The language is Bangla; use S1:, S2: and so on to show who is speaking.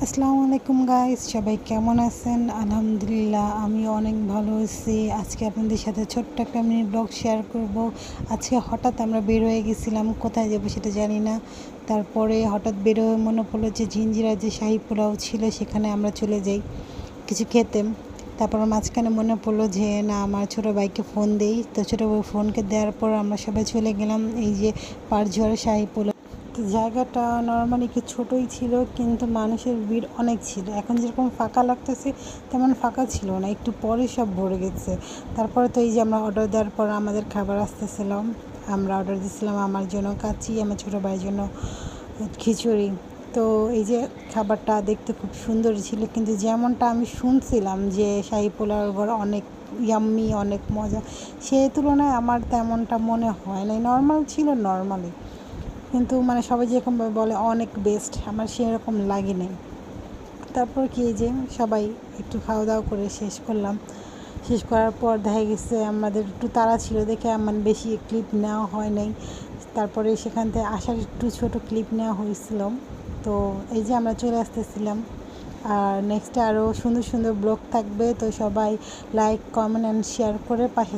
S1: আসসালামু আলাইকুম গাইস, সবাই কেমন আছেন? আলহামদুলিল্লাহ আমি অনেক ভালো আছি। আজকে আপনাদের সাথে ছোট্ট একটা মিনি ব্লগ শেয়ার করব। আজকে হঠাৎ আমরা বের হয়ে গেছিলাম, কোথায় যাবো সেটা জানি না। তারপরে হঠাৎ বের হয়ে মনে পড়লো যে ঝিঞ্জিরার যে শাহী পোলাও ছিল সেখানে আমরা চলে যাই কিছু খেতে। তারপর মাঝখানে মনে পড়লো যে না, আমার ছোটো ভাইকে ফোন দেই। তো ছোটো ভাই ফোনকে দেওয়ার পর আমরা সবাই চলে গেলাম এই যে পারঝোয়ার শাহী পোলাও। তো জায়গাটা নর্মালি একটু ছোটোই ছিল, কিন্তু মানুষের ভিড় অনেক ছিল। এখন যেরকম ফাঁকা লাগতেছে তেমন ফাঁকা ছিল না, একটু পরে সব ভরে গেছে। তারপরে তো এই যে আমরা অর্ডার দেওয়ার পর আমাদের খাবার আসতেছিলাম। আমরা অর্ডার দিয়েছিলাম আমার জন্য কাচ্চি, আমার ছোটো ভাইয়ের জন্য খিচুড়ি। তো এই যে খাবারটা দেখতে খুব সুন্দর ছিল, কিন্তু যেমনটা আমি শুনছিলাম যে শাহী পোলাওর ঘর অনেক ইয়াম্মি, অনেক মজা, সেই তুলনায় আমার তেমনটা মনে হয় নাই। নর্মাল ছিল, নর্মালি, কিন্তু মানে সবাই যেরকম বলে অনেক বেস্ট, আমার সেরকম লাগে নাই। তারপর কি এই যে সবাই একটু খাওয়া দাওয়া করে শেষ করলাম। শেষ করার পর দেখা গেছে আমাদের একটু তাড়া ছিল দেখে আমার বেশি ক্লিপ নেওয়া হয় নাই। তারপরে সেখান থেকে আসার একটু ছোট ক্লিপ নেওয়া হয়েছিল। তো এই যে আমরা চলে আসতেছিলাম। আর নেক্সটে আরও সুন্দর সুন্দর ব্লগ থাকবে, তো সবাই লাইক, কমেন্ট অ্যান্ড শেয়ার করে পাশে